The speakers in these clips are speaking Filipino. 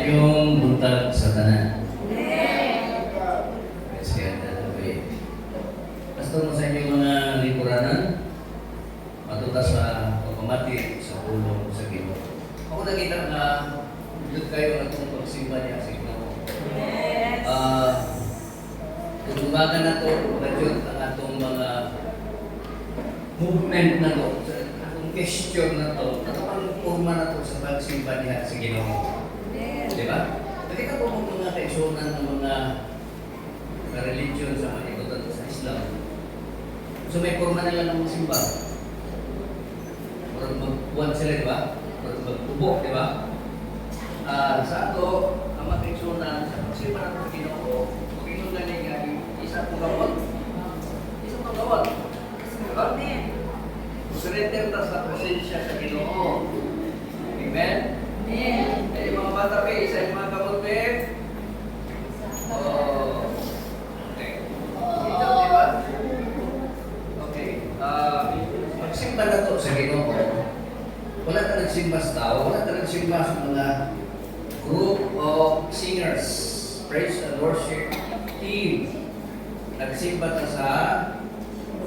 Inyong buntag sa tanan. Yes, kaya okay. Basta mo sa inyong mga lingkuranan, matuta sa pagmamati sa pulong sa Ginoo. Ako nakita na yun kayo na itong pagsimba niya sa Ginoo. Kung umaga na ito, nagyot ang atong mga movement na ito, atong gesture na ito, atong forma na ito sa pagsimba niya sa Ginoo. Diba? Nakita po mga kaisunan ng mga religion sa mga ikutan sa Islam. So may forma nila ng simba. Parang magbuwan sila, diba? Parang magtubok, diba? Sa ato, ang mga kaisunan sa pagsimba ng mga Ginoo, Panginoon na niya, isa pong gawad. Isa pong gawad. Diba? Surrender ta sa presensya sa Ginoo. Amen? Amen. Eh, mga bata pa, isa yung mga kamot pa okay. Ito, di ba? Okay. Magsimba na to sa Ginoo. Wala ka nagsimba sa tao, wala ka nagsimba sa mga group of singers, praise and worship team. Nagsimba ka sa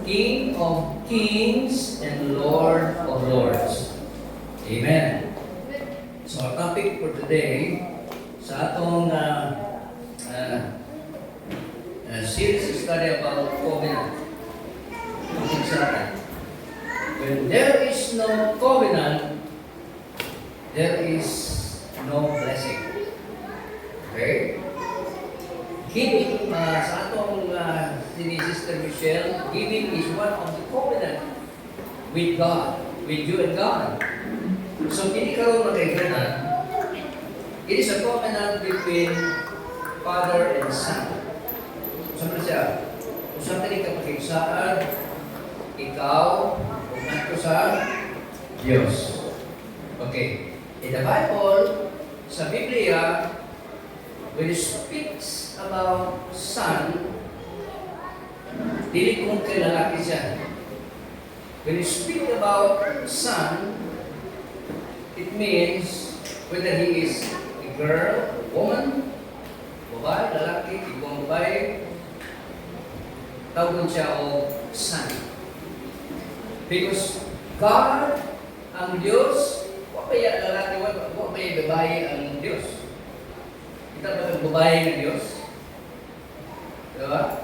King of Kings and Lord of Lords. Amen. So our topic for today sa atong series study about covenant. When there is no covenant, there is no blessing. Okay? Giving, sa atong si Sister Michelle, giving is one of the covenant with God, with you and God. So, hindi ka rin magkaibigan. It is a covenant between Father and Son. Sabi siya, kung saan ka pakiksaan, ikaw, kung nato sa Diyos. Okay. In the Bible, sa Biblia, when it speaks about Son, dili kung kay lalaki siya. When you speak about Son, it means whether he is a girl, a woman, babae, lalaki, ibang babae, tawag siya o son. Because God, ang Diyos, wapaya lalaki, wapaya babae ang Diyos. Kita ba ang babae ng Diyos? Diba?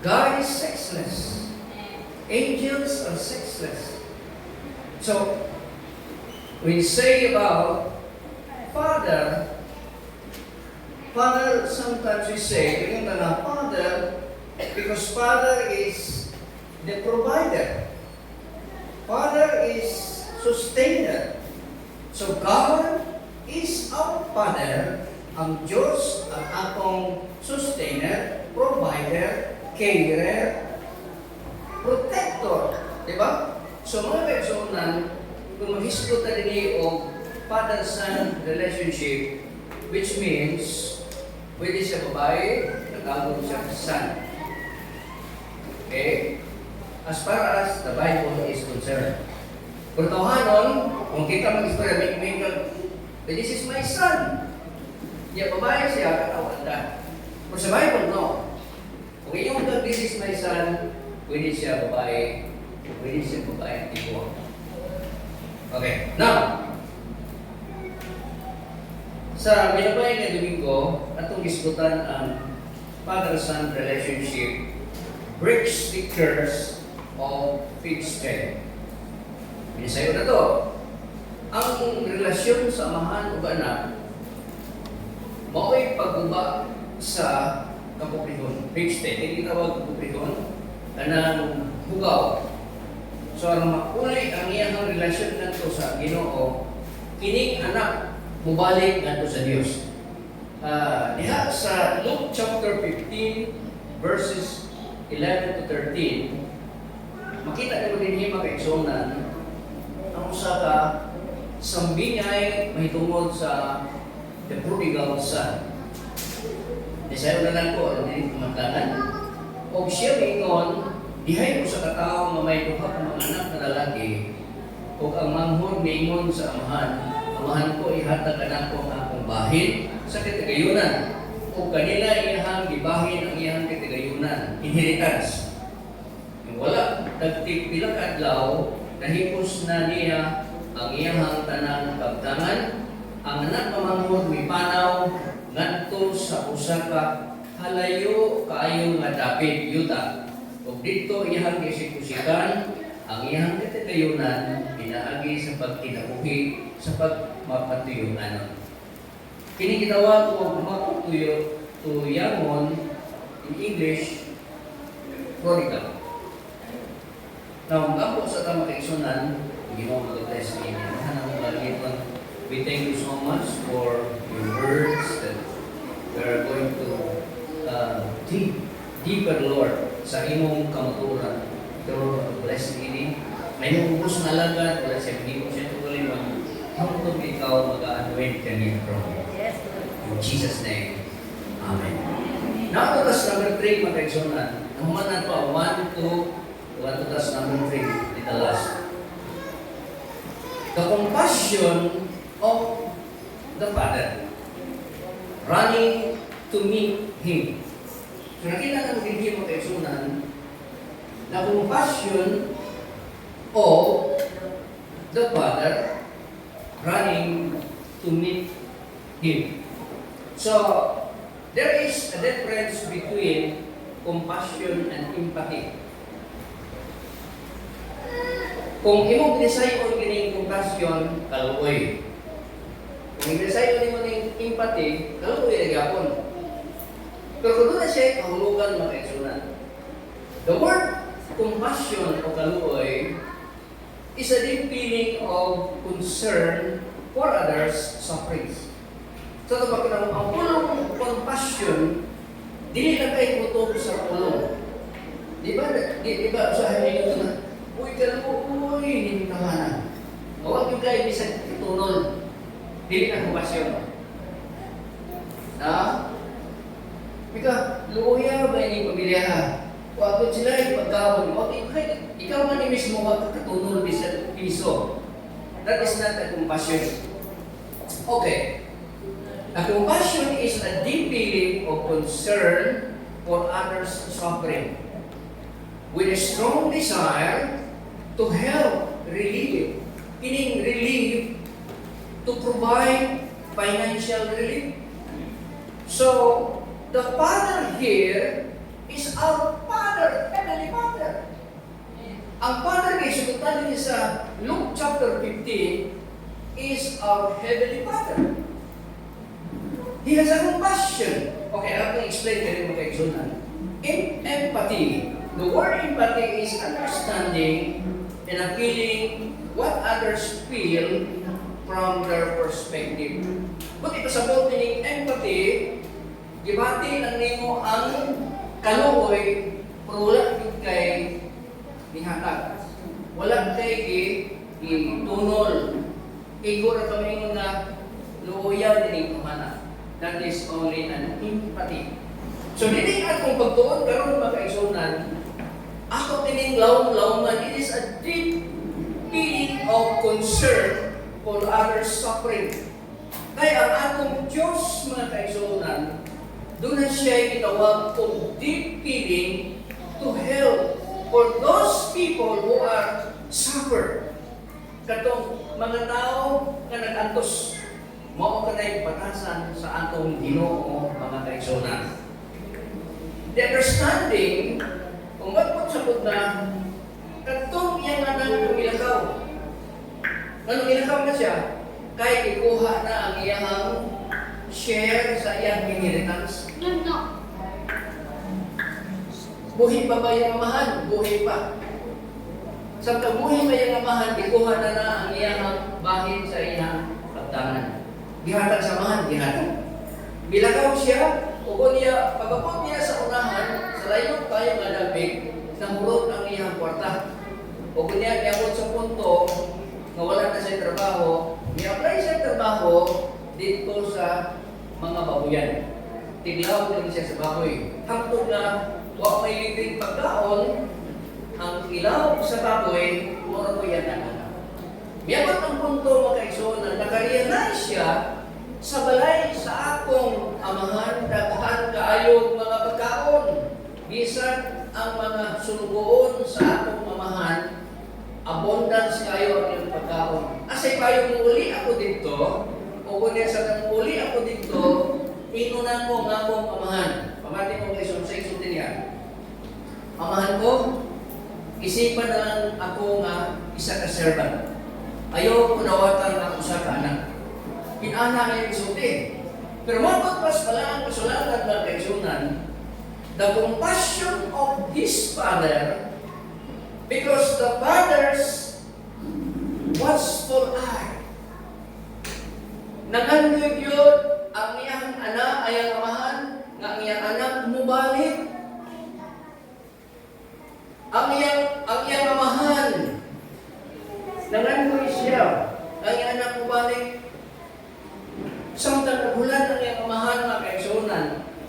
God is sexless. Angels are sexless. So, we say about Father, sometimes we say, Father, because Father is the provider. Father is sustainer. So God is our Father, ang Diyos ang atong sustainer, provider, carer, protector. Diba? So mga kaisunan, kung mag-hisgot na rin o father-son relationship, which means, pwede siya babae, nagkagod siya son. Okay? As far as the Bible is concerned. Kung tawanon, kung kita mag-istorya, this is my son. Diya, babae siya, katawan ka. Kung sa Bible, no. Kung iyong this is my son, pwede siya babae, tipo. Okay, now, sa binabay na Domingo, atong isgutan ang father-son relationship breaks the curse of fixed faith. Binisayo na to. Ang relasyon sa amahan o anak, mao'y pagguba sa kapuprihon. Fixed faith, hindi tawag kapuprihon, kanang hugaw. So, ang makulay ang iyang relasyon nato sa Ginoo, kining anak mubalik nato sa Dios. Diha sa Luke chapter 15 verses 11 to 13, makita nimo dinhi mga kaigsunan ang usa ka sambingay mahitungod sa the prodigal son. Desayo na lang ko ang dinhi kumantanan. Og siya mingon, dihay ko sa katao nga may duha ka mga anak na lalaki, ug ang manghod mingon sa amahan ko ihatag anak ko ang akong bahin sa katigayunan. O kanila iyahang gibahin ang iyahang katigayunan, inheritance. Wala, nagtipilang adlaw, nahipos na niya ang iyahang tanang kabtangan, ang anak pamanghod mipanaw, ngadto sa usa ka halayo kaayo nga dapit yuta. Ug dito iyahang gisikusikan ang iyahang katigayunan pinaagi sa pagkinabuhi sa pagmapatuyunan. Kini gitawag og matutuyamon in English, prodigal. Now, ako sa tamang kaigsunan, Ginoo mag-bless me. We thank you so much for your words that we are going to deeper, Lord, sa imong kamaturan. Lord, bless me. May mubos na lagad, wala siya, hindi ko siya tuloy hangtod ikaw mag-anoint kaniya from in Jesus' name. Amen. Now, to task number 3, mga kaigsunan. Nahumanan pa, 1 to task number 3, the last. The compassion of the Father running to meet Him. So nakita natin hindi mo kaigsunan na compassion of the Father running to meet Him. So there is a difference between compassion and empathy. Kung imong dinisayon kining compassion, kaluoy. Kung dinisayon mo ning empathy, kaluoy ra gyapon. Pero kung doon na siya kahulugan mga kaigsunan. The word compassion o kaluoy is a deep feeling of concern for others' sufferings. So ito pag ang pulong compassion, dili lang kayo kutob sa pulong. Di ba usahan niyo ito na, uy, kaluoy, hindi naman. Huwag yung kayo bisag itunol. Dili na compassion. Na? Mika, luya ba yung pamilya? Huwag sila yung pagkawin. Ikaw man yung mismo katunol bisag piso. That is not a compassion. Okay. A compassion is a deep feeling of concern for others' suffering, with a strong desire to help relieve, meaning relieve, to provide financial relief. So, the Father here is our Father, Heavenly Father. Ang Father guys, sugutan niya sa Luke chapter 15, is our Heavenly Father. He has a compassion. Okay, I have to explain kayo mga kaigsunan. Empathy. The word empathy is understanding and a feeling what others feel from their perspective. But ito sa both meaning empathy, gibati lang nimo ang kaluoy, pero wala yung kay nihatag. Wala kay itunol. Igo na kami nga luoyaw din yung kumana. That is only an empathy. So, hindi akong pagtuon karon mga kaigsunan, ako tining laom-laoman, it is a deep feeling of concern for others' suffering. Kaya ang atong Diyos, mga kaigsunan, doon na siya itawag kong deep feeling to help for those people who are suffered. Katong mga tao na nag-antos, mao ka tayong patasan sa atong Ginoo, mga kaigsunan. The understanding, kung ba't po sabot na, katong iyang anang lumilakaw. Nang lumilakaw na siya, kahit ikuha na ang iyang share sa iyang inheritance. Buhi pa ba yung amahan? Buhi pa. Sa kabuhi pa yung amahan, ikuha na ang iyang bahin sa iyang pagtangan. Gihatag sa amahan, gihatag. Bilakaw siya, ugo niya, pagkapot niya sa unahan, sa layo tayo nga labig, namurot ang iyang kwarta. Ugo niya, niabot sa punto, nga wala na siya trabaho, ni-apply siya trabaho dito sa mga babuyan. Tiglaw lang siya sa baboy. Hangtod na, wak may libreng pagkaon, ang ilaw sa baboy, mura ko yan na. Miyabot ang punto mga kaigsunan, nakarealize siya Sa balay sa akong amahan, daghan kaayo mga pagkaon. Bisan ang mga sulugoon sa akong amahan, abundance kayo ang iyong pagkaon. Asay kayo muli ako dito, o kung sa nang muli ako dito, inunan mo nga akong amahan. Pamati mo kay Sonsay niya. Amahan ko, isipan na lang ako nga isa ka servant. Ayaw ko nawatan ang usa ka anak. Inana niya isulti. Pero mapagpas pala ang kasulatan ng kaisunan, the compassion of his father, because the father's watchful eye. Nagandog yun ang iyang anak, ayang amahan, nga ang iyang anak mubalik. Ang iyang amahan, nagandog siya, ang iyang anak mubalik. Samtang nagulan ang iyang amahan mga kaigsunan,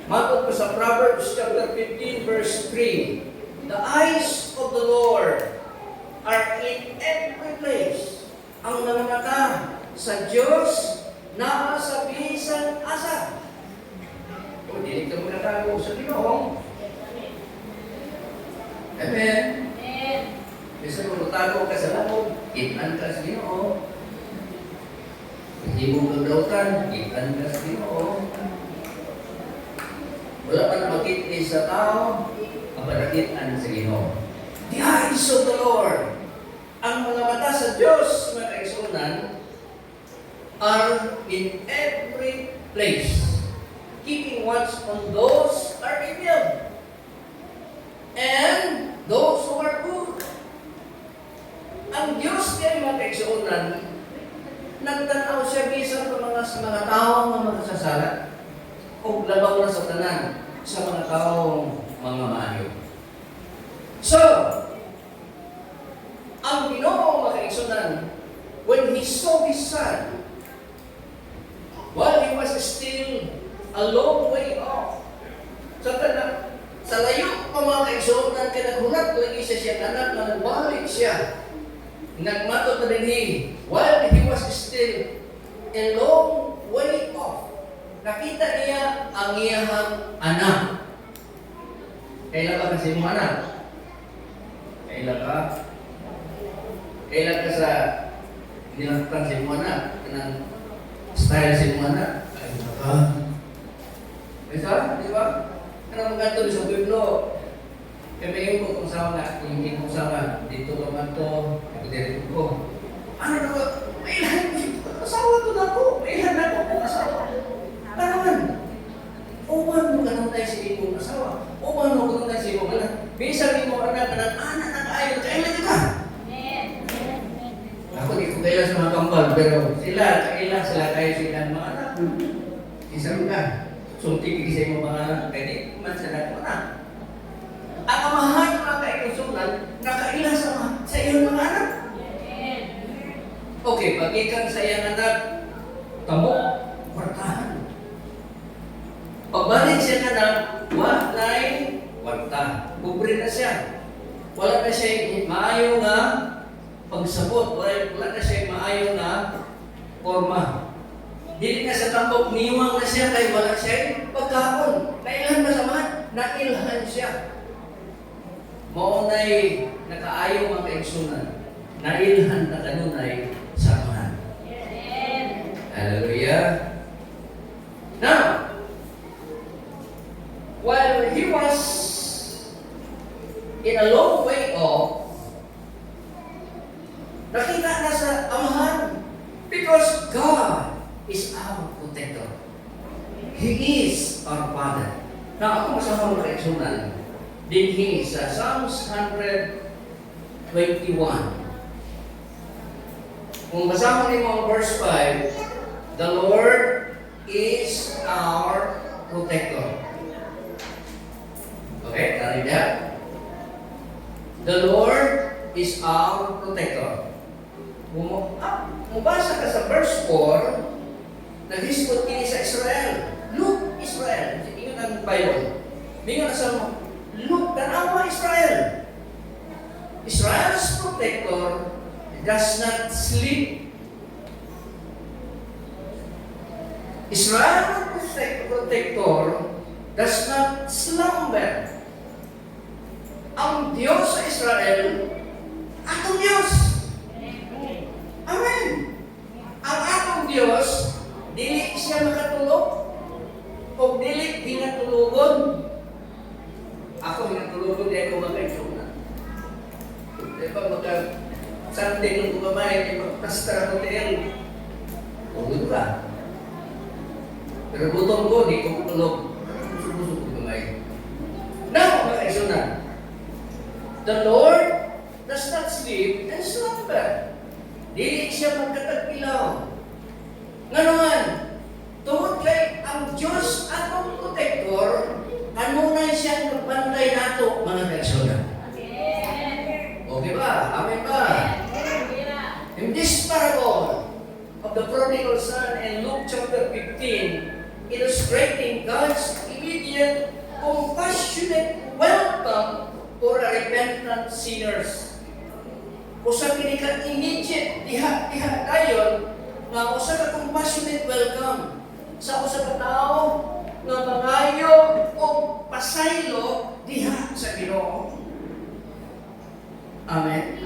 matod pa sa Proverbs chapter 15 verse 3, the eyes of the Lord are in every place. Ang mga mata sa Diyos na sa bisan asa. Kung hindi ka magkatago sa Ginoo. Amen. Bisa mo tago ka sa loob, itan ka sa Ginoo. Hindi mo gagawtan, itan ka sa Ginoo. Wala pa na makitli sa tao, kapanakitan sa Ginoo. The eyes of the Lord, ang mga mata sa Diyos, mga kaisunan, are in every place, keeping watch on those are evil, and those who are good. Ang Diyos kaya mga kaisunan, nagtanaw siya bisan sa mga tao na magkasasala, o labaw na sa tanan sa mga taong mga maayo. So, ang Ginoo mga kaigsunan, when He saw His Son, while He was still a long way off, sa layo pa mga kaigsunan, kinagulat lagi siya anak na nagbalik siya. Nagmato na rin while He was still a long way off, nakita niya ang iyang anak. Kailan ka kasi mong anak? Kailan ka? Kailan ka sa nilaktan si mong anak? Kanang style si mong anak? Kailan ka? Bisa? Di ba? Kanang magkanto sa Biblo. Kaya may yung kung sawa nga, yung kung sawa, dito ka man to, dito ko. Ano na ba? May ilan asawa to na ko. May ilan na ko kung asawa. Paraman. Uwan mo ganun tayo sa ibong asawa. Uwan mo ganun tayo sa ibong anak. Bisang ibong anak na anak na kaayon. Kailan ka? Ako di ko kailan sa mga kambal. Pero sila kayo silang mga anak. Isang ka. Sulti sa ibong mga anak. Kaya di man sila ko anak. Ang amahan ng mga kaikusunan, nakailan sa iyong mga anak. Okay, pag ikan sa iyong anak, tamo, kwartahan. Pagbalik siya na ng walay, kwarta. Kubre na siya. Wala na siya maayo nga pagsabot. Wala na siya maayo nga forma. Dili na sa tambok, niwang na siya kay wala siya pagkaon. Nailhan masamahan, nailhan siya. Maunay nakaayo mga kaigsunan. Nailhan na kanunay samahan. Hallelujah. Now, while he was in a long way off, nakita na sa amahan because God is our protector. He is our Father. Now, ako masama mga kaigsunan, din he sa Psalms 121. Kung basama niyo ang verse 5, the Lord is our protector. Okay, tari that. The Lord is our protector. Mubasa ka sa verse 4, nag-hisgot kini sa Israel. Look, Israel. Ingat ang Bible. Bingon na sa mo, look, tanawa Israel. Israel's protector does not sleep. Israel protector does not slumber. Ang Diyos sa Israel, atong Diyos. Amen. Ang atong Diyos, dili siya makatulog o dili hinatulugon. Ako hinatulugon, di ako makaisuna. Di ba Sunday nung kumamay, di ba pastor hotel, tulog ka. Pero butong ko, di ko tulog. Busog-busog ko kumamay. Now, makaisuna, the Lord does not sleep and slumber. Dili siya magkatagpilaw. Nga naman, tungod kay ang Diyos atong protector, kanunay siyang magbantay nato, mga kaisuna. Okay ba? Amen ba? In this parable of the prodigal son in Luke chapter 15, illustrating God's immediate, compassionate welcome for repentant sinners. Usa kini ka immediate diha dayon nga usa ka compassionate welcome sa usa ka tawo nga mangayo o pasaylo diha sa Ginoo. Amen.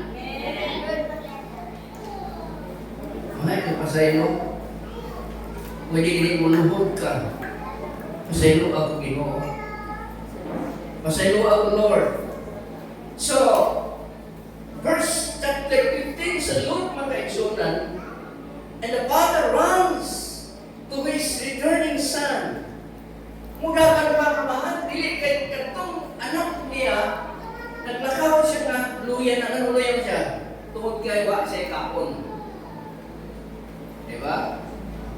Amen. Ang pasaylo, pwede gini mo luhod ka. Pasaylo ako Ginoo. Pasaylo ako Lord. So, verse chapter 15 sa Luke, mga kaigsunan, and the father runs to his returning son. Muna ka napapamahan, dili kay katong anak niya, naglakaw siya na luyan, ano luyan siya? Tungod kay wa siya kapon. Diba?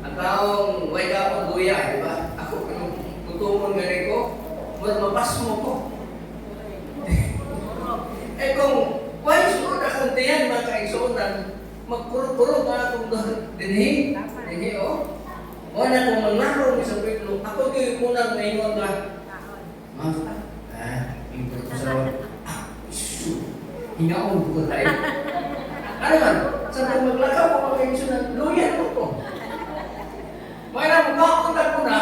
Ang taong way kapon luya, diba? Ako kanong tutumon gani ko, mapas mo ko. Eh kung why siguro nakuntiyan mga kaigsunan, magpuro-puro mga itong dinhi, o? O na kung manglaro sa Pedro, ako kayo munang ngayon nga, impro ko sa hingaon ko tayo. Ano man, sa kung maglakaw ko mga kaigsunan, luyan mo ko. Mga na, magkakunta ko na,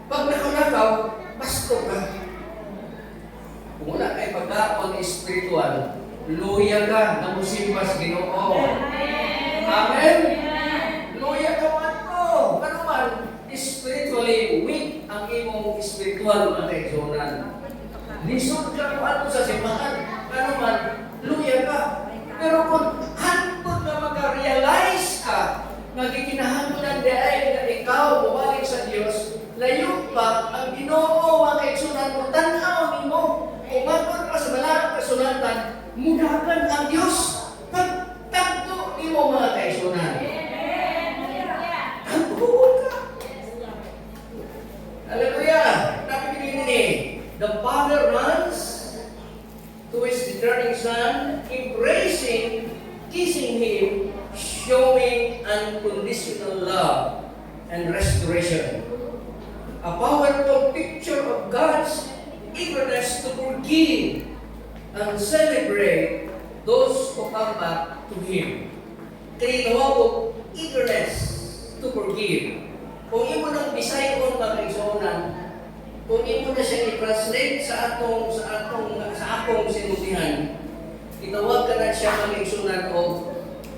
pag nakalakaw, pasto ka. Kung wala kayo pagkaon espiritual, luya ka na musimba sa Ginoo. Amen? Luya ka man ko. Ano man, spiritually weak ang imong spiritual mga kaigsunan. Lisod ka kung ano sa simbahan. Ano man, luya ka. Pero kung hantod na maka-realize ka, nagkikinahanglan dahil na ikaw bumalik sa Diyos, layo pa ang Ginoo mga kaigsunan mo, tanaw mo. Kung matod pa sa malarang kasulatan, mudagan ang Diyos. Pagtanto ni mo mga kaigsunan. Tagtuon ka. Hallelujah. Napipigin ni, the father runs to his returning son, embracing, kissing him, showing unconditional love and restoration. A powerful picture of God's eagerness to forgive and celebrate those who come back to Him. Kaya tawag eagerness to forgive. Kung imo nang bisayon mga kaigsunan, kung imo na siya i-translate sa akong sinutihan, itawag ka na siya mga kaigsunan o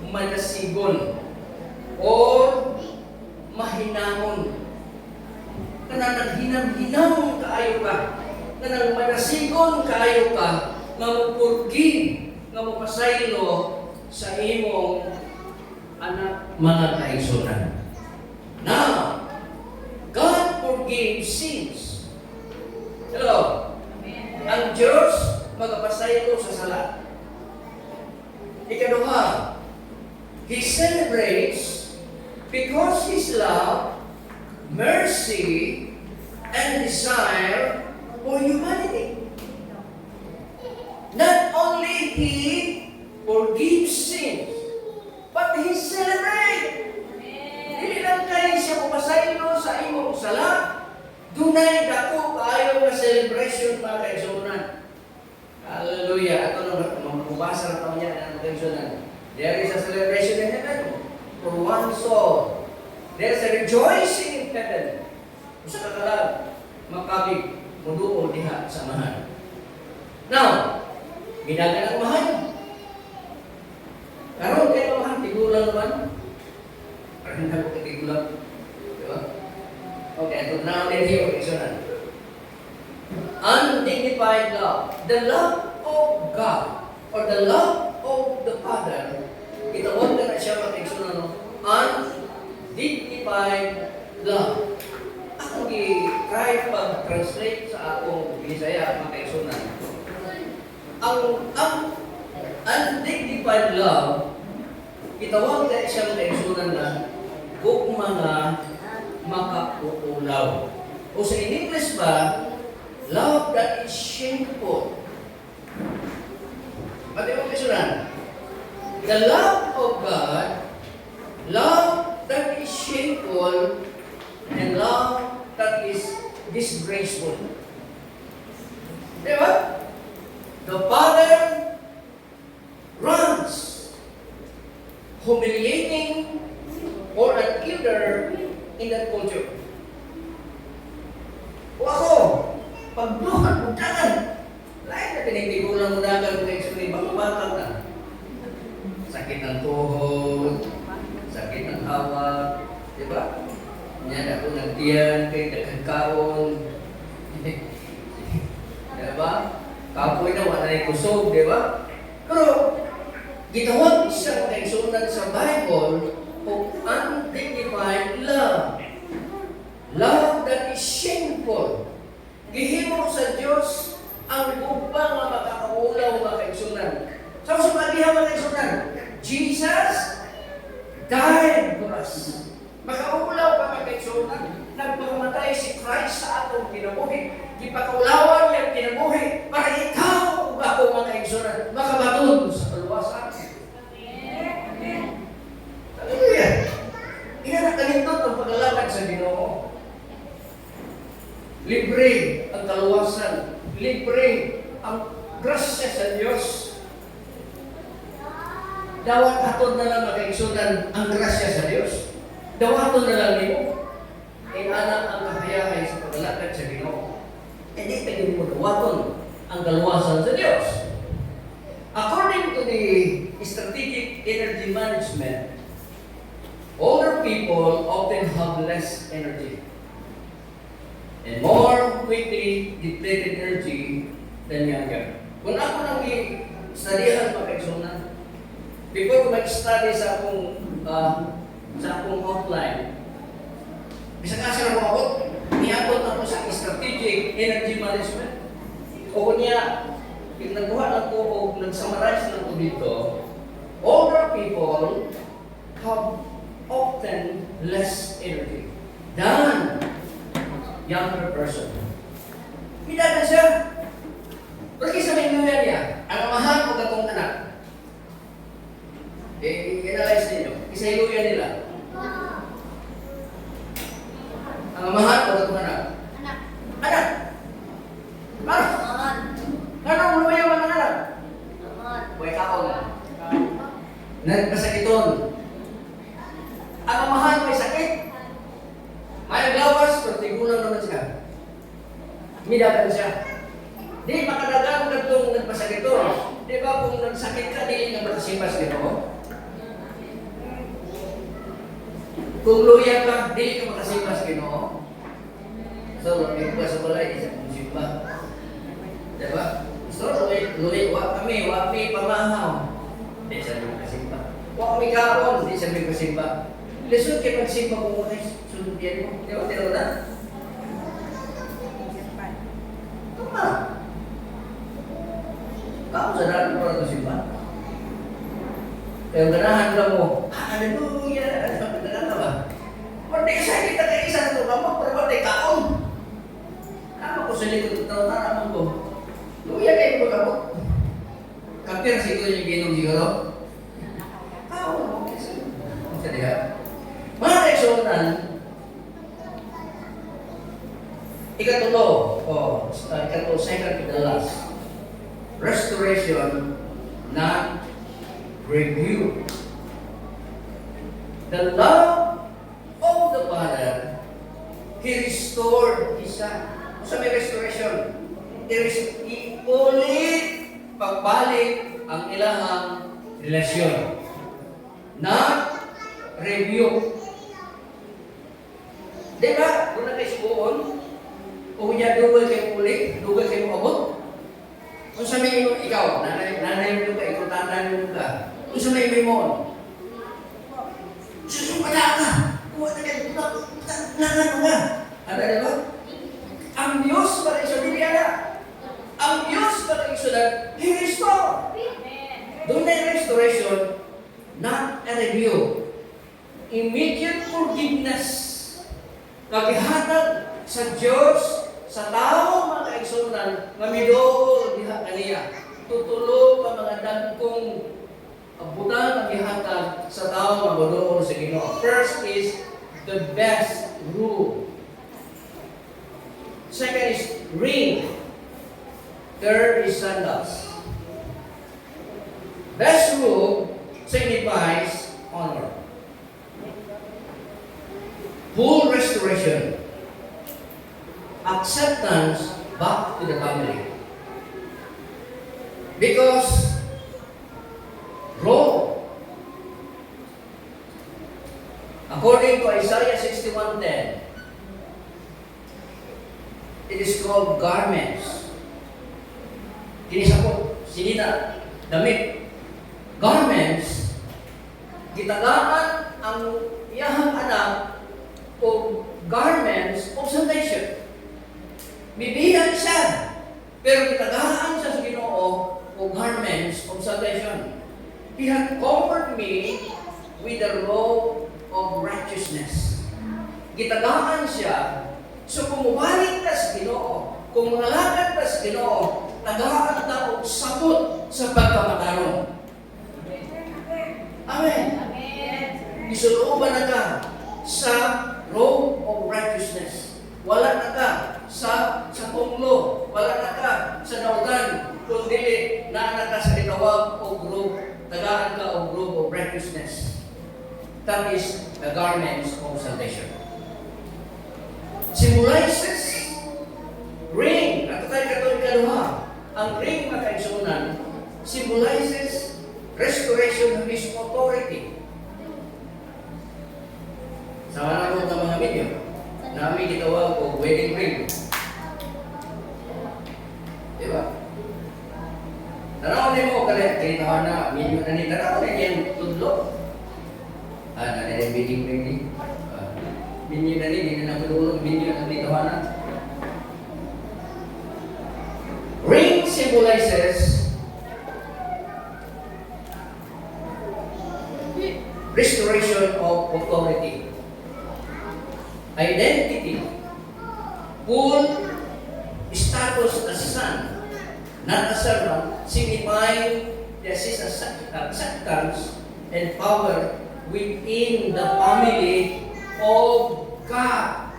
manasigon o mahinamon. Kana naghinam-hinam kaayo ka, kanang manasigon kaayo ka, nga mupurgin, nga mupasaylo sa imong anak mga kaigsunan. Now, God forgives sins. Hello? Ang Diyos magpasaylo sa sala. Ikaduha, He celebrates because His love, mercy, and desire for humanity. Not only He forgives sins, but He celebrates. Hindi lang kayo siya pupasaylo sa imong sala, dunay dako kaayo nga celebration mga kaigsunan. Hallelujah. Ito nang mabasa na taon niya ng kaigsunan. There is a celebration in heaven for one soul. There is a rejoicing in heaven. Usa ka kalag makabig muduol diha sa amahan. Now, minagan ang amahan. Karon kay amahan tigulang naman. Parang na ko tigulang. Di ba? Okay, ito na din here exonan. Undignified love. The love of God or the love of the Father. Itawag na siya mag-exonan, no? Undignified love. Ang i-try pag-translate sa akong Bisaya, mag-exonan. Ang undignified love, itawag na siya mag-exonan na gugma nga makakuulaw. O sa in-English ba, love that is shameful. Pati mo kisunan, the love of God, love that is shameful, and love that is disgraceful. Di ba? The Father runs, humiliating or an elder in that culture. O ako, pagduhan mo dagan, lain na tinitigulan mo dagan kung eksuli, bakal na. Sakit ng tuhod, sakit ng hawak, di ba? Yan ako ng tiyan, kay nagkakaon. Di ba? Kapoy na, wala na kusog, di ba? Pero, gitawag siya kaisunan sa Bible of undignified love. Love that is shameful. Gihimo sa Diyos ang upang nga makakaulaw mga kaisunan. Sa sumalihan mga kaisunan, Jesus died for us. Makaulaw ka mga kaisunan. Nagpakamatay si Christ sa atong kinabuhi. Ipakaulawan niya ang kinabuhi para ikaw ug ako mga kaisunan makabatod sa kaluwasan. Hallelujah! Iyan kalindot ang paglalakad sa Ginoo. Libre ang kaluwasan. Libre ang grasya sa Diyos. Dawat aton na lang makaigsunan ang grasya sa Diyos. Dawaton na lang nimo. Anak ang kahayahay sa paglalakad sa Ginoo. Hindi tayo mo dawaton ang kaluwasan sa Diyos. According to the strategic energy management, older people often have less energy and more quickly depleted energy than younger. Kung ako nang i-studyhan mag-exonan, before ko mag-study sa akong outline, bisa kasi na ako, niabot ako sa strategic energy management. O niya, nagbuha lang ko o nag-summarize lang ko dito, older people have often less energy than younger person. Hindi na siya. Porque sa may nuya niya, ang mahal ko katong anak. I-analyze ninyo. Isa-iluya nila. Ang mahal ko katong anak. Anak! Anak! Anong luya man ang anak? Buhay ka ko na. Nagpasakiton. Ang mahal may sakit. May gawas, pero tigulang naman siya. Midagan siya. Di makadagan ka itong nagpasakiton. Di ba kung nagsakit ka, di nga makasipas Ginoo? Kung luya ka, di ka makasipas Ginoo. So, may buka sa balay, isa kong simba. Di ba? So, luya, wak kami pamahaw. Di siya may kasimba. Wak kami kaon, di siya may kasimba. Lesson kayo magsimba mo mga sunod yan mo. Di ba? Tinaw na? Tama. Ako sa daan mo na simba. Kaya ganahan ka mo, hallelujah! Sabi na nga ba? Pwede ka sa kita kayo isa na ito ka mo, pero pwede kaon. Ano ko sa likod, tawataran ko. Luya kayo mo ka mo. Kapir siguro yung ginong siguro. Kaon mo. Sa diha. Mga reaksyonan, ikatulo, second to the last. Restoration, not review. The love of the Father isa. Sa may restoration, ulit pagbalik ang ilahang relasyon. Na review. Diba? Kung na kayo subuon, kung niya dugal kayo uli, dugal kayo abot. Kung sa may ikaw, nanay mo ka, ikaw tatay mo ka. Kung sa may mo, susumpada ka. Kuha na kayo, nangan mo ka. Ano diba? Ang Diyos pa rin sa Biblia na. Ang Diyos pa rin sa He restore. Doon na yung restoration, not a review. Immediate forgiveness. Paghihatag sa Diyos, sa tao mga kaigsunan, mamidol diha kaniya. Tutulog ang mga dagkong abutan ang ihatag sa tao mamidol sa Ginoo. First is the best rule. Second is ring. Third is sandals. Best rule signifies honor. Full restoration. Acceptance back to the family. Because Rome, according to Isaiah 61:10, it is called garments. Kinisapot, sinita, damit. Garments, gitagaan ang iyahang anak o garments of salvation. Bibihan siya, pero gitagaan siya sa Ginoo o garments of salvation. He had covered me with the robe of righteousness. Gitagaan siya, so kung mubalik ka sa Ginoo, kung mangalakad ka sa Ginoo, tagaan ka o sabot sa pagkamataron. Amen. Isulooban na ka sa robe of righteousness. Wala na ka sa tunglo. Wala na ka sa nautan. Kung dili, naana ka sa itawag o robe. Tagaan ka o robe of righteousness. That is the garments of salvation. Symbolizes ring. At tayo katuloy kaluha. Ang ring na kaigsunan symbolizes restoration of His authority. Sama na po ng mga video, namin gitawag o wedding ring. Diba? Tanaw mo, kalitahan na, video na ni, tanaw na yung tudlo. Na yung wedding ring ni. Video na ni, hindi na napululog, video na kalitahan na. Ring symbolizes restoration of authority, identity, full status as a son, not a servant, signifying the acceptance and power within the family of God.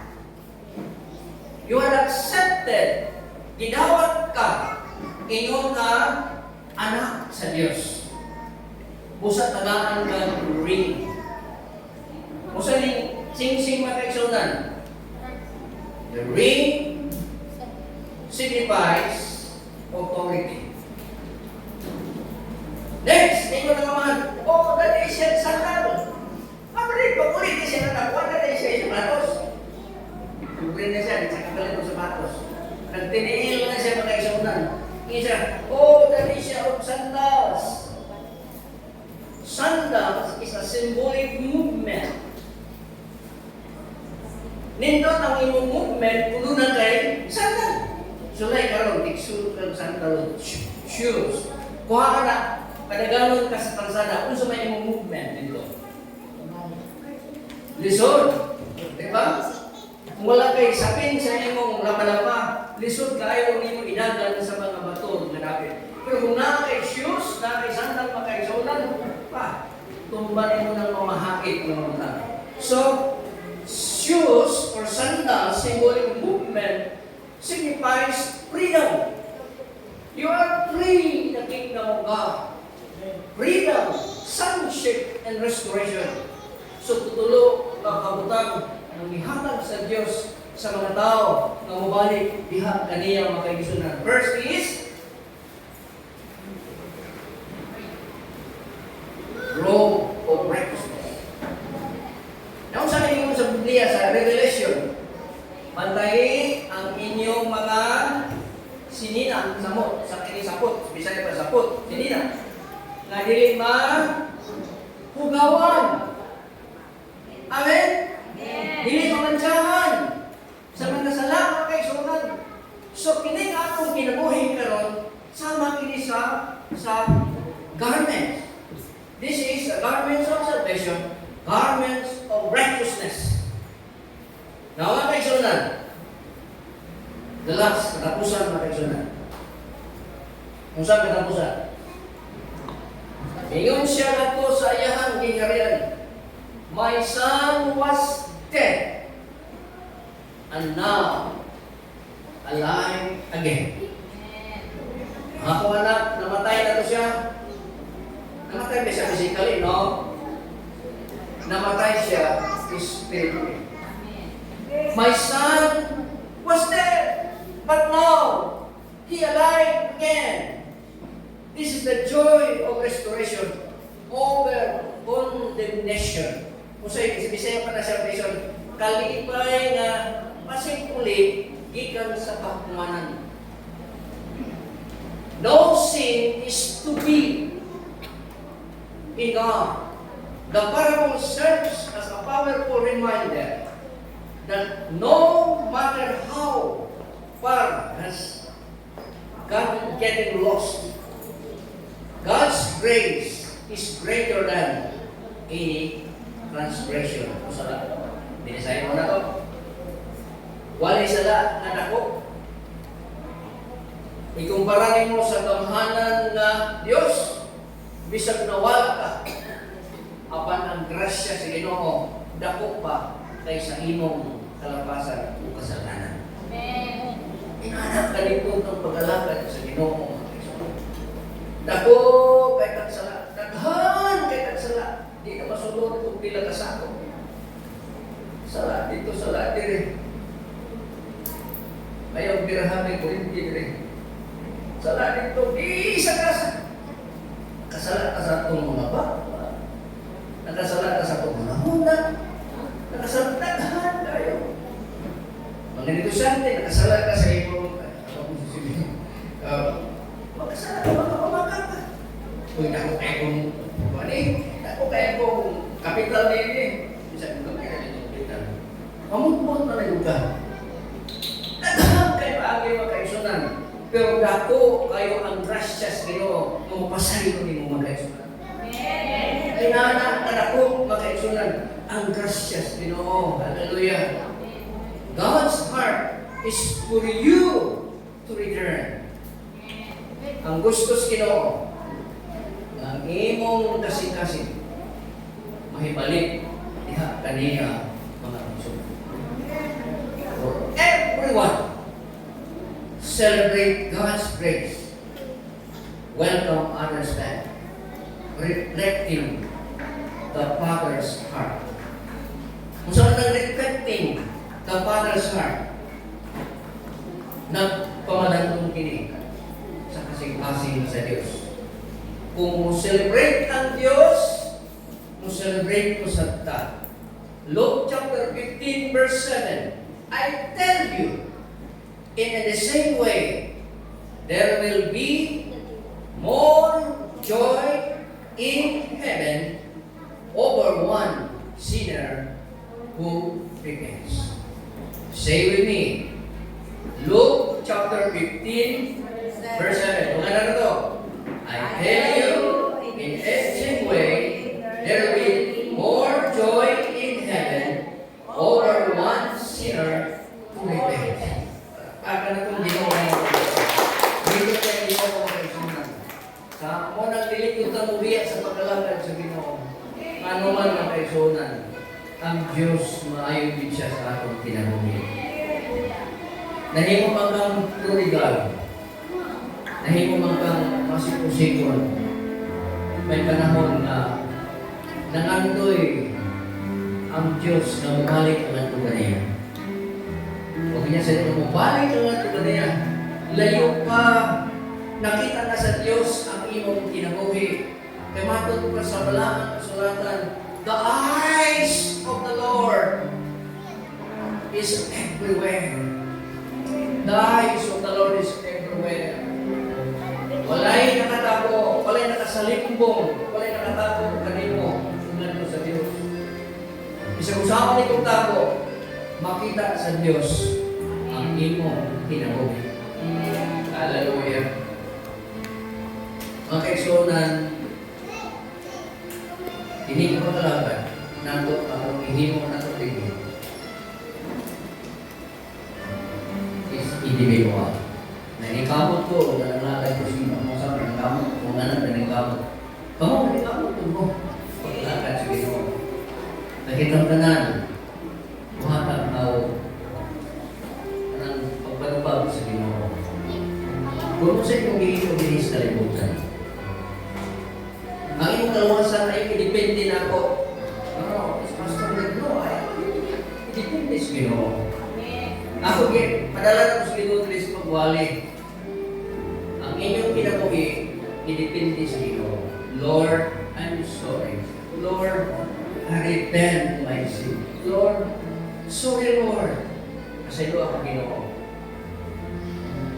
You are accepted, gidawat ka, inyo ka anak sa Diyos. Busa tagaan ka ring. Busa ning sing-sing makaigsunan. The ring signifies authority. Next, tingnan na naman, that is siya sandal. Mapalit pa ulit siya na nakuha na siya yung sapatos. Ulit na siya, sa kapalit ng sapatos. Nagtiniil na siya makaigsunan. Isa, that is siya of sandals. Sandals is a symbolic movement. Nindot ang imong movement, puno na kay sandal. So like karon, tiksul kang sandal, shoes. Kuha ka na, padaganon ka sa kalsada, kung sa may imong movement dito. Lisod. Diba? Kung wala kay sapin sa imong lapa-lapa, lisod kayo ang imong idagan sa mga bato na dapit. Pero kung na kay shoes, na kay sandal, makaigsunan, tumbanin mo ng mamahakit ng mga tao. So, shoes or sandals, symbolic movement, signifies freedom. You are free in the kingdom of God. Freedom, sonship, and restoration. So, tutulo, kabutang, ang ihatag sa Diyos, sa mga tao nga mobalik diha kaniya mga kaigsunan. First is robe of righteousness. Naon sa inyo sa Biblia sa Revelation, bantayi ang inyong mga sinina samot sa kini sapot, bisaya pa sapot, sinina. Nga dili ma hugawan. Amen. Dili mamansahan sa mga sala mga kaigsunan. So kini nga atong kinabuhi karon sama kini sa garments. This is a garments of salvation, garments of righteousness. Now mga kaigsunan, the last katapusan mga kaigsunan. Unsa katapusan? Ingon siya nato sa iyahang gingharian. My son was dead, and now alive again. Ako anak, namatay na to siya. Namatay ba siya physically, no? Namatay siya spiritually. My son was dead, but now he alive again. This is the joy of restoration over condemnation. Kung sa Bisaya pa na siya restoration, kalipay nga pasing ulit gikan sa kahumanan. No sin is to be in God. The parable serves as a powerful reminder that no matter how far has God getting lost, God's grace is greater than any transgression. O sala, binisahin mo na to. Walay sala na dako. Ikumpara mo sa gamhanan na Diyos, bisag nawala ka, apan ang grasya sa Ginoo dako pa kaysa imong kalapasan o kasalanan. Amen. Inanak ka dito ng pag-alakad sa Ginoo. Dako kay kagsala, daghan kay kagsala. Di ka masulod kung pila ka sako. Sala dito, sala dire. Mayroong birahami ko rin dire. Sala dito, di sa kasa. Kasala ka sa itong mga bata. Nakasala ka sa itong mga huna. Nakasala daghan kayo. Mga negosyante, nakasala ka sa ibang makasala ka, makapamakan ka. Kung ako kaya kong ako kaya kong kapital din bisa ko kaya yung kapital. Pamutpot na yung ka. Nagahang kayo agi makaisunan. Pero dako kayo ang gracious Ginoo mamapasay ko nimo makaisunan. Ay nana dako makaisunan ang gracious Ginoo. Hallelujah. God's heart is for you to return. Ang gustos Ginoo ang imong kasing-kasing mahibalik diha kaniya mga kaigsunan. For everyone celebrate God's grace. Welcome others back, reflecting the Father's heart. Kung saan reflecting the Father's heart, nagpamalantong kini sa kasing-kasing sa Diyos. Kung mo-celebrate ang Diyos, mo-celebrate ko sa ta. Luke chapter 15 verse 7, I tell you, in the same way, there will be more joy in heaven over one sinner who repents. Say with me, Luke chapter 15 verse 7. Kung ano na to? I tell you, in the same way, there will be more joy in heaven over one sinner who repents. Pagka na itong ginawa mo, dito tayo ginawa mo kaisunan. Sa unang dilikod na mubiya sa pagkalagad sa Ginoo, ano man ang kaisunan, ang Diyos maayon din siya sa atong kinabuhi. Nahimo man kang prodigal, nahimo man kang masikusikon, may panahon na nangandoy ang Diyos na mabalik ang atugan niya. Huwag niya sa inyo mo, balik ka nga ito niya. Layo ka. Nakita na sa Diyos ang imong kinabuhi. Kaya matod ka sa balang kasulatan, the eyes of the Lord is everywhere. The eyes of the Lord is everywhere. Walay nakatago, walay nakasalimbong, walay nakatago kanimo sunod mo sa Diyos. Isang usapan itong tago, makita sa Diyos ang imong kinabuhi. Hallelujah. Mga kaigsunan, hindi ko makalaban nato ang ihimo nato tingin is individual. Nanikamot ko, nanalakay ko sino mo sa nanikamot, kung ano nanikamot. Kamu, nanikamot mo. Paglakad sa Ginoo. Nakitang tanan, muhatag tao ng pagbabago sa Ginoo. Kung sa inyong giging bilis na libutan, ang inyong kaluwasan ay idepende na ako. Ano, is Pastor Ginoo, ay idepende sa Ginoo. Ako, padala na ko sa Ginoo tulis magwali. Ang inyong kinabuhi, idepende sa Ginoo. Lord, I'm sorry. Lord, I repent my sin. Lord, sorry Lord. Kasi ito ako Ginoo.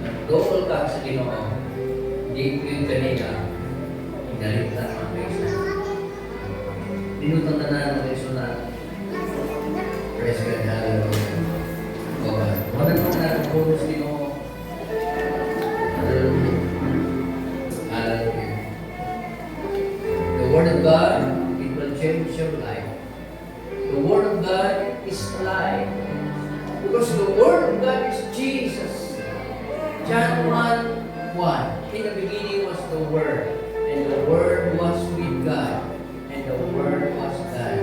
Nag-dool ka sa Ginoo. Hindi ko yung kanina. Inalitan ang kaisa. Dinutang na ng kaisa na. Praise God, hallelujah. O God. Wala naman na ang puno sa Ginoo. Hallelujah. Hallelujah. The Word of God, it will change your life. The Word of God is alive. Because the Word of God is Jesus. John 1:1. In the beginning was the Word, and the Word was with God, and the Word was God.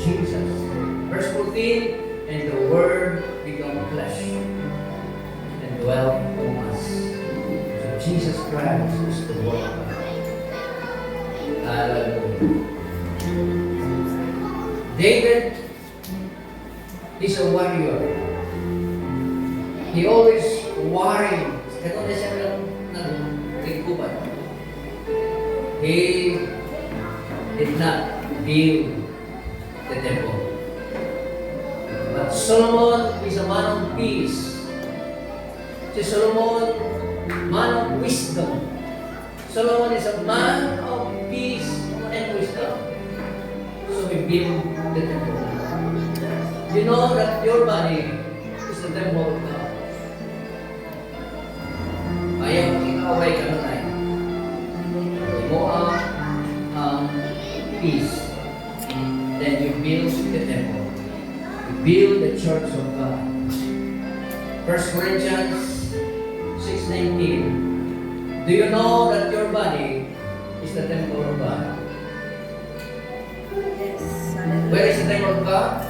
Jesus. Verse 14, and the Word became flesh and dwelt among us. So Jesus Christ is the Word of God. Hallelujah. David is a warrior. He always warring. Ito na siya nagtikupan. He did not build the temple. But Solomon is a man of peace. Si Solomon, man of wisdom. Solomon is a man of peace and wisdom. So he built the temple. You know that your body is the temple of God. Ayaw ikaw-away ka nun ay. Mo ang peace. Then you build the temple. You build the church of God. 1 Corinthians 6:19. Do you know that your body is the temple of God? Where is the temple of God?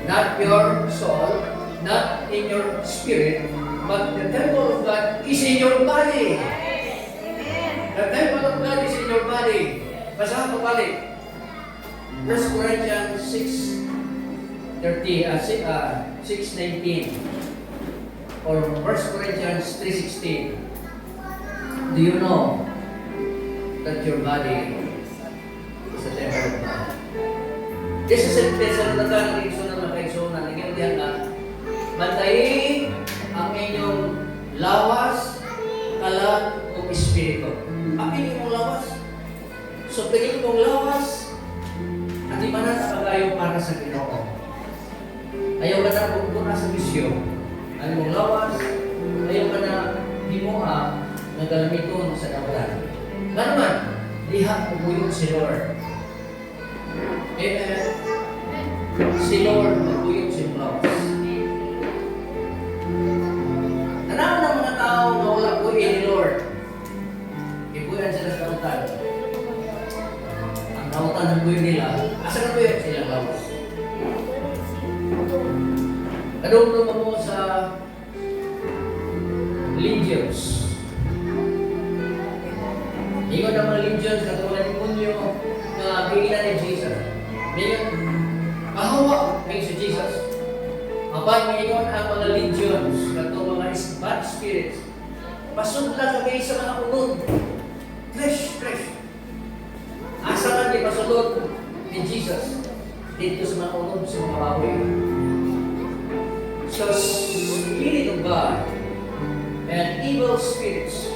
Not your soul, not in your spirit, but the temple of God is in your body. The temple of God is in your body. Basahan mo balik. 1 Corinthians 6:19 or 1 Corinthians 3:16. Do you know that your body is the temple of God? This is a salutakan ng Igsoon na kaigsunan. Nagyan na, bantayin ang inyong lawas, kalat, o espiritu. Ang inyong lawas. So, tingin mong lawas, at imanan sa pag-ayaw para sa Ginoo. Ayaw ka na pupunta sa misyon. Ano mong lawas, ayaw ka na himuha na galamiton sa dawalan. Gano'n, diha pupuyog si Lord. Amen. Si Lord pupuyog si lawas. Tanaw ng mga tao na wala po ni Lord. Ipuyan sila sa kautan. Ang kautan ng buhay nila, asa na buhay sila lawas? Kadong mo sa legions. Ingon ang mga legions, katulad ng punyo na bigyan ni Jesus. Ngayon, ahawa kayo si Jesus. Apan ngayon ang mga legions, katong mga bad spirits, pasundla kami sa mga unod. Flesh. Asa man di pasulod ni Jesus dito sa mga unod, sa mga baboy. So, Spirit of God and evil spirits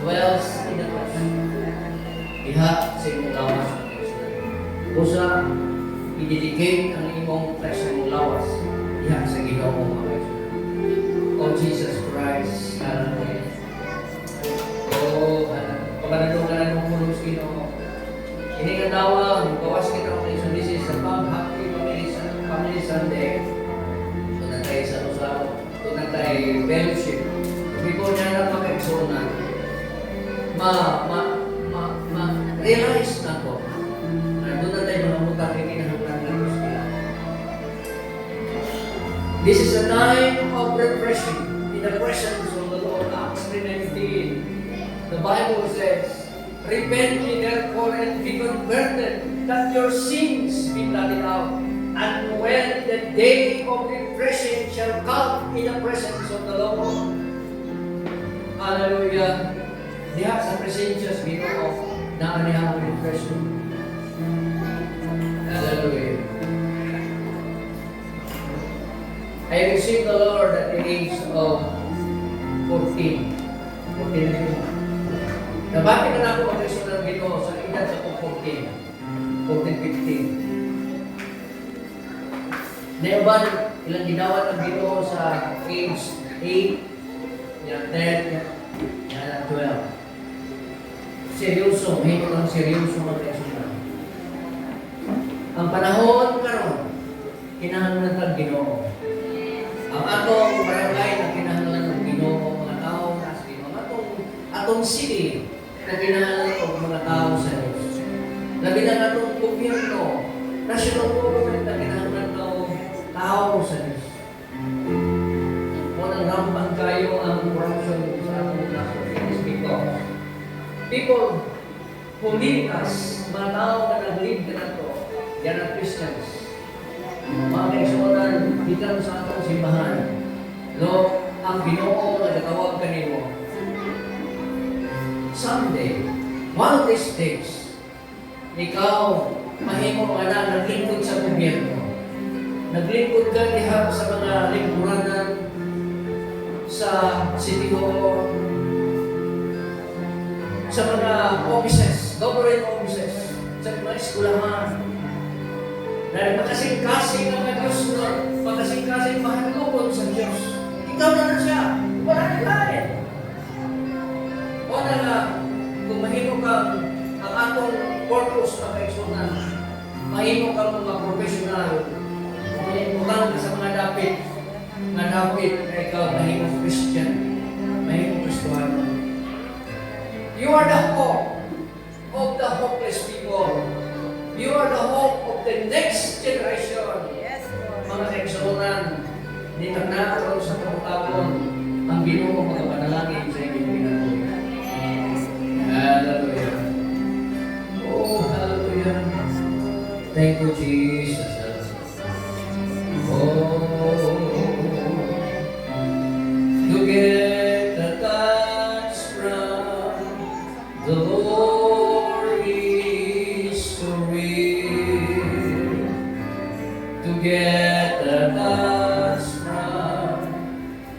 dwells in the flesh. Diha sa imong lawas. Usa, i-dedicate ang imong flesh sa imong lawas. Diha sa Ginoo mga O Jesus Christ, hallelujah. Kabanadong ng puno sa Ginoo. Ini nga dawang, gawas kita ang isang disis sa pag-happy family Sunday. Tunang tayo sa Rosario, tunang tayo fellowship. Before niya na makaigsunan, realize na ko na doon na tayo mga mutang kinahanglan ng Kristo. This is a time of refreshing in the presence of the Lord. Acts 3:19. The Bible says, repent ye therefore and be converted, that your sins be blotted out. And when the day of refreshing shall come in the presence of the Lord. Hallelujah. Diha sa presensya sa Ginoo na niya ang refreshing. Hallelujah. I received the Lord at the age of 14. 14 na yun. Nabati ka na ako mag-reso ng Ginoo sa edad sa 14, 15. Nayaban, ilang ginawat ang Ginoo sa age 8, yan 10, yan 12. Seryoso, hito lang seryoso mag-reso na. Ang panahon karon, kinahanglan ng Ginoo. Ang atong barangay na kinahanglan ng Ginoo, mga tao na sa Ginoo, atong city na kinahanglan ng mga tao sa Diyos. Labi na atong gobyerno, national government na kinahanglan ng tao sa Diyos. Kung rampant kayo ang corruption sa atong naso, it is because people who lead us, mga tao na nag-lead ka na to, yan ang Christians. Mga kaisunan, dito sa atong simbahan, ang Ginoo na natawag kanino, someday, one of these days, ikaw, mahimo ka na naglingkod sa gobyerno. Naglingkod ka diha sa mga lingkuranan, sa city hall, sa mga offices, government offices, sa mga eskwelahan. Dahil makasing-kasing ang Diyos na, makasing-kasing mahalukon sa Diyos. Ikaw na siya, wala na lain. Wala na, kung mahimo kang ang atong purpose na kaigsunan, mahimo kang mga professional, mahimo kang sa mga dapit, na ikaw mahimo Christian, mahimo Kristohano. You are the hope of the hopeless people. You are the hope of the next generation. Yes, Lord. Mga kaigsunan, di nagnaroon sa pagkakon ang Ginoo mga panalangin sa inyong ginagawa. Hallelujah. Oh, hallelujah. Thank you, Jesus. Oh, to get the touch from the Lord is so real. To get the touch from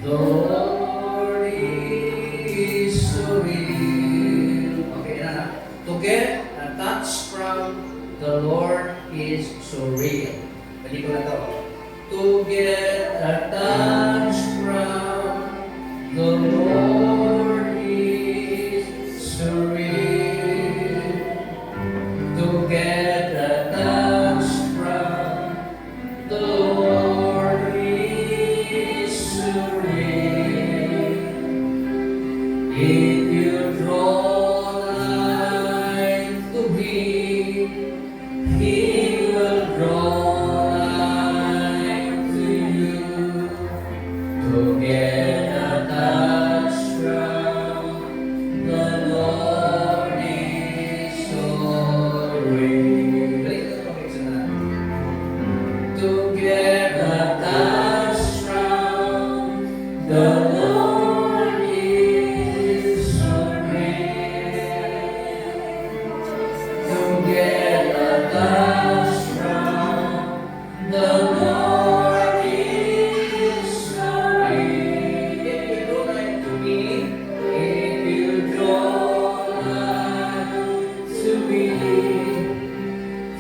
the Lord is so real. Okay, to get a touch from the Lord is so real. Pwede ko na to. To get a touch from the Lord is so real. To get a touch from the Lord is so real. If you draw nigh to Him, He will draw nigh to you. To get a touch from the Lord is so real. To get a touch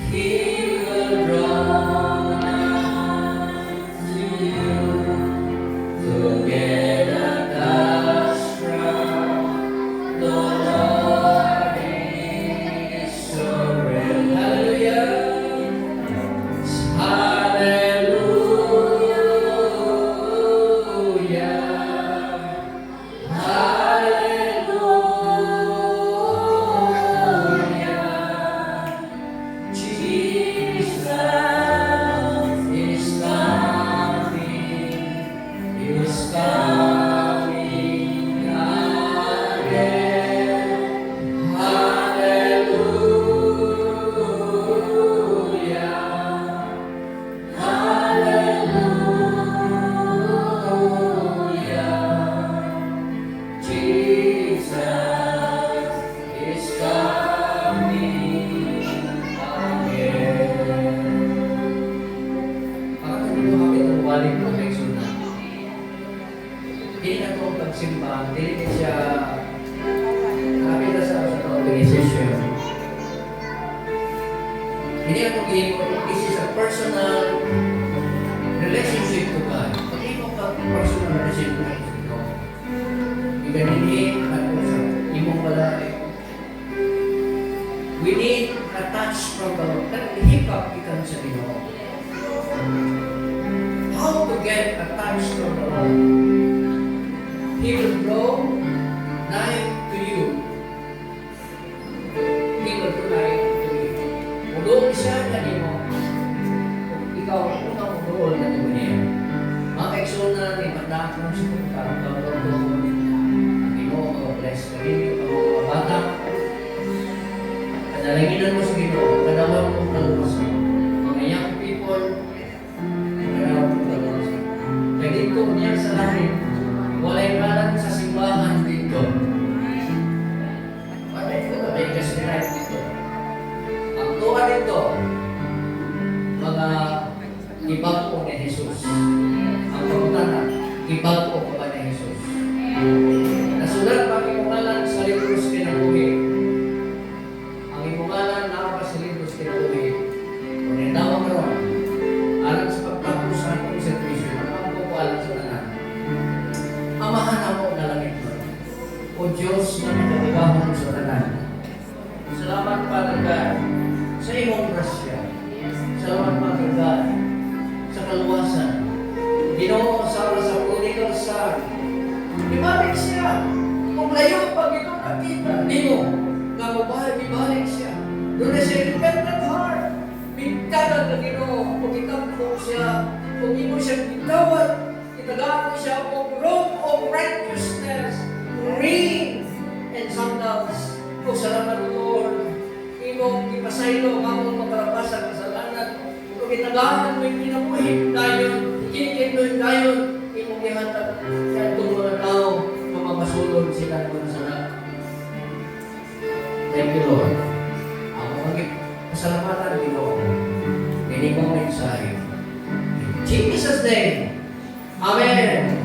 He will draw nigh to you. Together God's crown, the Lord is so real. Hallelujah. Hindi na ito pagsimba, hindi siya nakita sa organization. Hindi ako ginagawa. This is a personal relationship to God. Pag ikaw ka personal relationship to God, iganinin ako sa imong balay. We need a touch from the Lord. Hikap ikan sa Ginoo. How to get a touch from the Lord? He will draw nigh to you. He will draw nigh to you. Ulong siya na mo, ikaw ang unang ulool na ito niya. Mga kaigsoon na natin, magdakong sa pagkakaroon ang Ginoo, mag-bless ka rin yung mga bata. Kadalanginan mo sa Ginoo, kadawal mo kalumasan. Mga young people, kadawal mo kalumasan. Kaya dito niya sa langit, walay ngalan sa simbahan dito. Patay ko na may kasirahit dito. Ang tuwa dito, mga ibago ni Jesus. Ang pagkutana, ibago ko ba ni Jesus? Nasulat pa ang imong ngalan sa libros kinabuhi. Ang imong ngalan nakapa sa libros kinabuhi. Kung nitawag karon, alam sa pagtapos sa atong servisyo, ang ko alam sa tanan. Amahan ako na langit mo. O Diyos na nagagahon sa tanan. Salamat Father God sa imong grasya. Salamat Father God sa kaluwasan. Ginoo sa prodigal son. Ibalik siya. Kung layo pag ito nakita, di mo, ibalik siya. Doon na siya repentant heart. Bigkanan na Ginoo. Kung itampo siya, kung imo siya bitawad, itagawa siya o robe of righteousness, ring and sandals. O salamat Lord, imong ipasaylo kamong maparapasan kasalanan. Kung itagahan mo yung pinabuhin dayon, kinikin dayon, imong ihatag kaya itong mga tao, mamasulong sila ng mga salat. Thank you Lord. Ako pasalamatan Ginoo. Hindi kong mensahe. In Jesus' name. Amen.